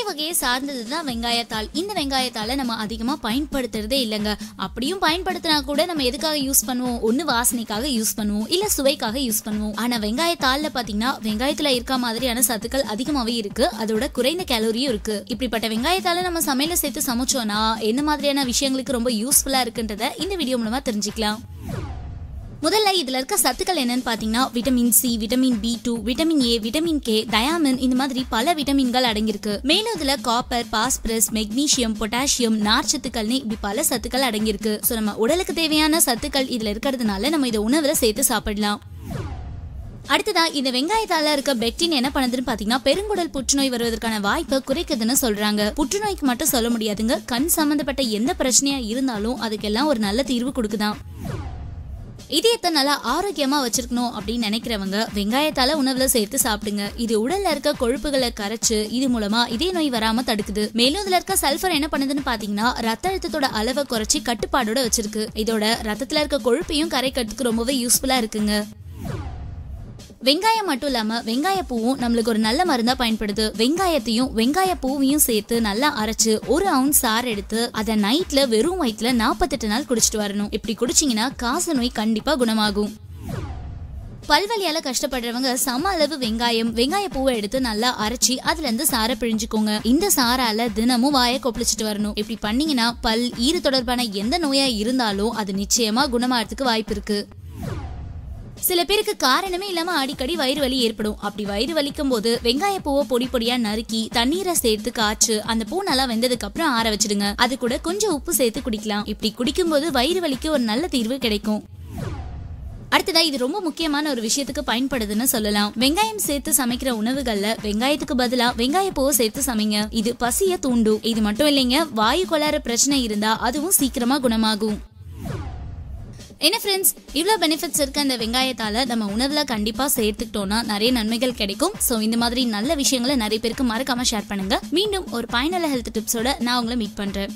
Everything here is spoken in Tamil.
வகையை சார்ந்ததுதான் வெங்காயத்தாள். இந்த வெங்காயத்தாளை நம்ம அதிகமா பயன்படுத்துறதே இல்லைங்க. அப்படியும் பயன்படுத்தினா கூட நம்ம எதுக்காக யூஸ் பண்ணுவோம்? ஒண்ணு வாசனைக்காக யூஸ் பண்ணுவோம், இல்ல சுவைக்காக யூஸ் பண்ணுவோம். ஆனா வெங்காயத்தாள்ல பாத்தீங்கன்னா வெங்காயத்துல இருக்க மாதிரியான சத்துக்கள் அதிகமாவே இருக்கு, அதோட குறைந்த கேலரியும் இருக்கு. இப்படிப்பட்ட வெங்காயத்தாளை நம்ம சமையல சேர்த்து சமைச்சோம்னா என்ன மாதிரியான விஷயங்களுக்கு ரொம்ப யூஸ்ஃபுல்லா இருக்குன்றத இந்த வீடியோ மூலமா தெரிஞ்சுக்கலாம். முதல்ல இதுல இருக்க சத்துக்கள் என்னன்னு பாத்தீங்கன்னா vitamin C, vitamin B2, vitamin A, vitamin K, thiamine, இந்த மாதிரி பல விட்டமின்கள் அடங்கியிருக்கு. மேலும் இதுல காப்பர், பாஸ்பரஸ், மெக்னீசியம், பொட்டாசியம், நார்ச்சத்துக்கள்னு இப்படி பல சத்துக்கள் அடங்கியிருக்கு. சோ நம்ம உடலுக்கு தேவையான சத்துக்கள் இதுல இருக்கிறதுனால நம்ம இதை உணவுல சேர்த்து சாப்பிடலாம். அடுத்ததா இந்த வெங்காயத்தால இருக்க பெக்டின் என்ன பண்ணுதுன்னு பாத்தீங்கன்னா பெருங்குடல் புற்றுநோய் வருவதற்கான வாய்ப்பை குறைக்குதுன்னு சொல்றாங்க. புற்றுநோய்க்கு மட்டும் சொல்ல முடியாதுங்க, கண் சம்பந்தப்பட்ட எந்த பிரச்சனையா இருந்தாலும் அதுக்கெல்லாம் ஒரு நல்ல தீர்வு கொடுக்குதான். இதயத்தை நல்லா ஆரோக்கியமா வச்சிருக்கணும் அப்படின்னு நினைக்கிறவங்க வெங்காயத்தால உணவுல சேர்த்து சாப்பிடுங்க. இது உடல்ல இருக்க கொழுப்புகளை கரைச்சு இது மூலமா இதய நோய் வராம தடுக்குது. மேலும் இதுல இருக்க சல்பர் என்ன பண்ணுதுன்னு பாத்தீங்கன்னா ரத்த அழுத்தத்தோட அளவை குறைச்சி கட்டுப்பாடோட வச்சிருக்கு. இதோட ரத்தத்துல இருக்க கொழுப்பையும் கரைக்கிறதுக்கு ரொம்பவே யூஸ்ஃபுல்லா இருக்குங்க. வெங்காயம் மட்டும் இல்லாம வெங்காய பூவும் நம்மளுக்கு ஒரு நல்ல மருந்தா பயன்படுது. வெங்காயத்தையும் வெங்காய பூவையும் சேர்த்து நல்லா அரைச்சு 1 ounce சாறு எடுத்து அதை நைட்ல வெறும் வயிற்றுல 48 நாள் குடிச்சிட்டு வரணும். இப்படி குடிச்சிங்கன்னா காச நோய் கண்டிப்பா குணமாகும். பல்வலியால கஷ்டப்படுறவங்க சம அளவு வெங்காய பூவை எடுத்து நல்லா அரைச்சி அதுல இருந்து சாரை பிழிஞ்சுக்கோங்க. இந்த சாரால தினமும் வாயை கொப்பளிச்சுட்டு வரணும். இப்படி பண்ணீங்கன்னா பல், ஈறு தொடர்பான எந்த நோயா இருந்தாலும் அது நிச்சயமா குணமாறதுக்கு வாய்ப்பு இருக்கு. சில பேருக்கு காரணமே இல்லாம அடிக்கடி வயிறு வலி ஏற்படும். அப்படி வயிறு வலிக்கும் போது வெங்காய பூவை பொடி பொடியா நறுக்கி தண்ணீரை சேர்த்து காய்ச்சு அந்த பூ நல்லா வெந்ததுக்கு அப்புறம் ஆற வச்சிடுங்க. அது கூட கொஞ்சம் உப்பு சேர்த்து குடிக்கலாம். இப்படி குடிக்கும் போது வயிறு வலிக்கு ஒரு நல்ல தீர்வு கிடைக்கும். அடுத்ததா இது ரொம்ப முக்கியமான ஒரு விஷயத்துக்கு பயன்படுதுன்னு சொல்லலாம். வெங்காயம் சேர்த்து சமைக்கிற உணவுகள்ல வெங்காயத்துக்கு பதிலா வெங்காய பூவை சேர்த்து சமைங்க. இது பசிய தூண்டும். இது மட்டும் இல்லைங்க, வாயு கோளாறு பிரச்சனை இருந்தா அதுவும் சீக்கிரமா குணமாகும். என்ன ஃப்ரெண்ட்ஸ், இவ்வளவு பெனிஃபிட்ஸ் இருக்க இந்த வெங்காயத்தால நம்ம உணவுல கண்டிப்பா சேர்த்துக்கிட்டோம்னா நிறைய நன்மைகள் கிடைக்கும். சோ இந்த மாதிரி நல்ல விஷயங்களை நிறைய பேருக்கு மறக்காம ஷேர் பண்ணுங்க. மீண்டும் ஒரு பயனுள்ள ஹெல்த் டிப்ஸோட நான் உங்களை மீட் பண்றேன்.